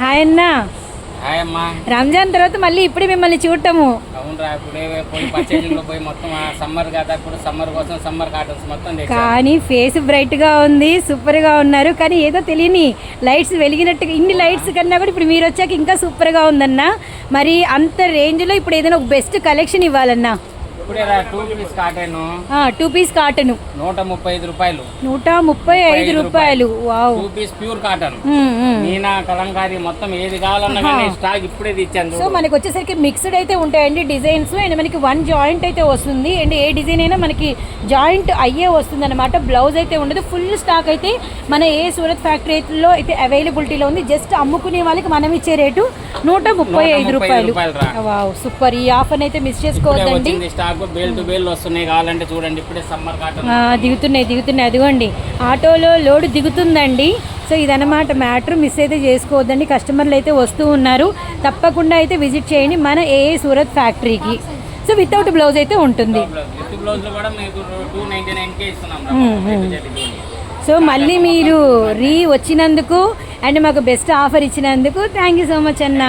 Hi అన్న. Hi అమ్మా. రంజాన్ తర్వాత మళ్ళీ ఇప్పుడే మిమ్మల్ని చూడటము. అవునరా, ఇప్పుడే పోయి పర్చేజింగ్లో పోయి మొత్తం సమ్మర్ కదా, ఇప్పుడు సమ్మర్ కోసం సమ్మర్ కాటన్స్ మొత్తం తెచ్చాను. కానీ ఫేస్ బ్రైట్గా ఉంది, సూపర్గా ఉన్నారు. కానీ ఏదో తెలియని లైట్స్ వెలిగినట్టుగా, ఇన్ని లైట్స్ కన్నా కూడా ఇప్పుడు మీరు వచ్చాక ఇంకా సూపర్గా ఉందన్న. మరి అంత రేంజ్లో ఇప్పుడు ఏదైనా ఒక బెస్ట్ కలెక్షన్ ఇవ్వాలన్నా. ఇప్పుడే 2 పీస్ కాటన్ 2 పీస్ కాటన్ 135 రూపాయలు. 135 రూపాయలు. Wow. 2 piece pure cotton Meena kalamkari మొత్తం ఏది కావాలన్నా కానీ స్టాక్ ఇప్పుడే తెచ్చాను. సో మనకి వచ్చేసరికి మిక్స్డ్ అయితే ఉంటాయండి డిజైన్స్. అండ్ మనకి 1 జాయింట్ అయితే వస్తుంది. అండ్ ఏ డిజైన్ అయినా మనకి జాయింట్ అయ్యే వస్తుంది అనమాట. బ్లౌజ్ అయితే ఉండదు. ఫుల్ స్టాక్ అయితే మన ఏ సూరత్ ఫ్యాక్టరీలో అయితే అవైలబిలిటీలో ఉంది. జస్ట్ అమ్ముకునే వాళ్ళకి మనం ఇచ్చే రేటు 135 రూపాయలు. Wow super. ఈ ఆఫర్ అయితే మిస్ చేసుకోవద్దండి. స్టాక్ బేల్ టు బేల్ వస్తున్నాయి, కావాలంటే చూడండి. ఇప్పుడే సమ్మర్ కాటన్ దిగుతున్నాయి. అదిగోండి ఆటోలో లోడ్ దిగుతుందండి. సో ఇదన్నమాట మ్యాటర్. మిస్ అయితే చేసుకోవద్దండి. కస్టమర్లు అయితే వస్తూ ఉన్నారు. తప్పకుండా అయితే విజిట్ చేయండి మన ఏ సూరత్ ఫ్యాక్టరీకి. సో వితౌట్ బ్లౌజ్ అయితే ఉంటుంది. సో మళ్ళీ మీరు వచ్చినందుకు అండ్ మాకు బెస్ట్ ఆఫర్ ఇచ్చినందుకు థ్యాంక్ యూ సో మచ్ అన్న.